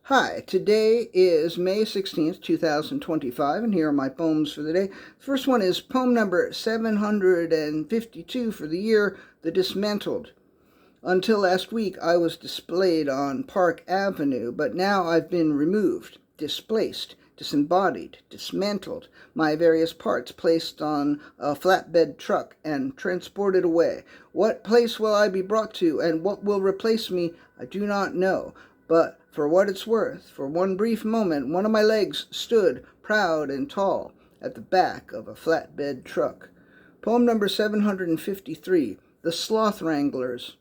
Hi, today is May 16th, 2025, and here are my poems for the day. The first one is poem number 752 for the year, The Dismantled. Until last week, I was displayed on Park Avenue, but now I've been removed, displaced, disembodied, dismantled, my various parts placed on a flatbed truck and transported away. What place will I be brought to, and what will replace me, I do not know. But for what it's worth, for one brief moment, one of my legs stood proud and tall at the back of a flatbed truck. Poem number 753, The Sloth Wranglers.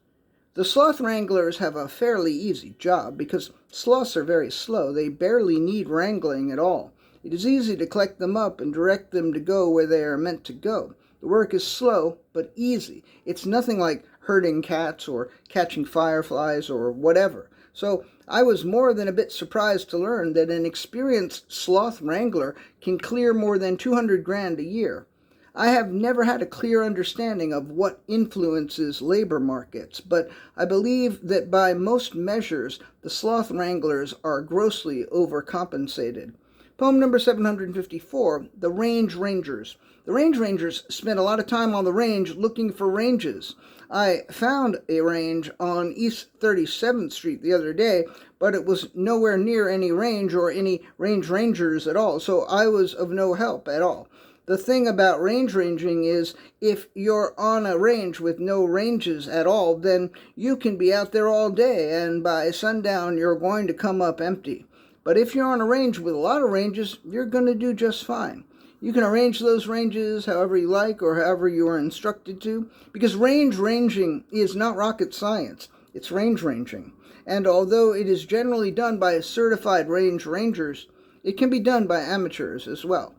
The Sloth Wranglers have a fairly easy job because sloths are very slow. They barely need wrangling at all. It is easy to collect them up and direct them to go where they are meant to go. The work is slow but easy. It's nothing like herding cats or catching fireflies or whatever. So I was more than a bit surprised to learn that an experienced sloth wrangler can clear more than 200 grand a year. I have never had a clear understanding of what influences labor markets, but I believe that by most measures, the sloth wranglers are grossly overcompensated. Poem number 754, The Range Rangers. The Range Rangers spent a lot of time on the range looking for ranges. I found a range on East 37th Street the other day, but it was nowhere near any range or any range rangers at all, so I was of no help at all. The thing about range ranging is if you're on a range with no ranges at all, then you can be out there all day, and by sundown you're going to come up empty. But if you're on a range with a lot of ranges, you're going to do just fine. You can arrange those ranges however you like or however you are instructed to, because range ranging is not rocket science, it's range ranging. And although it is generally done by certified range rangers, it can be done by amateurs as well.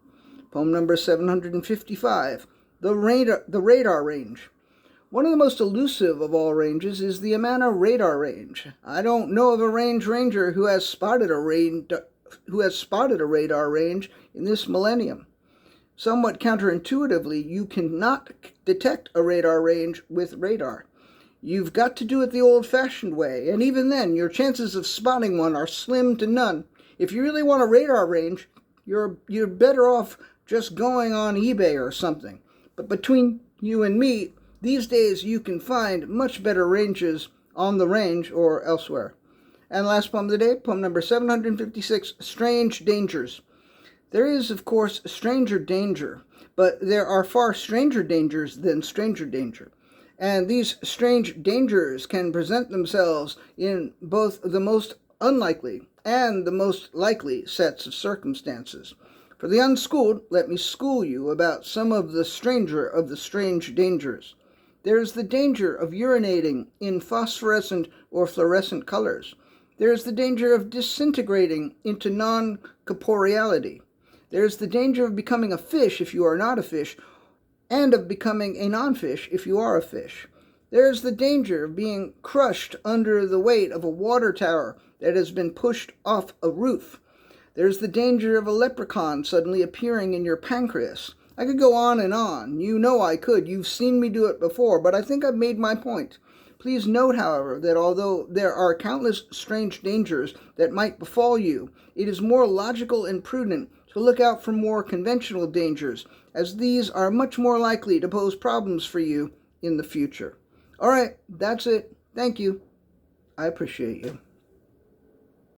Poem number 755, The Radar Range. One of the most elusive of all ranges is the amount of radar range. I don't know of a range ranger who has spotted a radar range in this millennium. Somewhat counterintuitively, you cannot detect a radar range with radar. You've got to do it the old-fashioned way, and even then, your chances of spotting one are slim to none. If you really want a radar range, you're better off just going on eBay or something. But between you and me, these days you can find much better ranges on the range or elsewhere. And last poem of the day, poem number 756, Strange Dangers. There is, of course, stranger danger, but there are far stranger dangers than stranger danger. And these strange dangers can present themselves in both the most unlikely and the most likely sets of circumstances. For the unschooled, let me school you about some of the stranger of the strange dangers. There is the danger of urinating in phosphorescent or fluorescent colors. There is the danger of disintegrating into non-corporeality. There is the danger of becoming a fish if you are not a fish, and of becoming a non-fish if you are a fish. There is the danger of being crushed under the weight of a water tower that has been pushed off a roof. There's the danger of a leprechaun suddenly appearing in your pancreas. I could go on and on. You know I could. You've seen me do it before, but I think I've made my point. Please note, however, that although there are countless strange dangers that might befall you, it is more logical and prudent to look out for more conventional dangers, as these are much more likely to pose problems for you in the future. All right, that's it. Thank you. I appreciate you.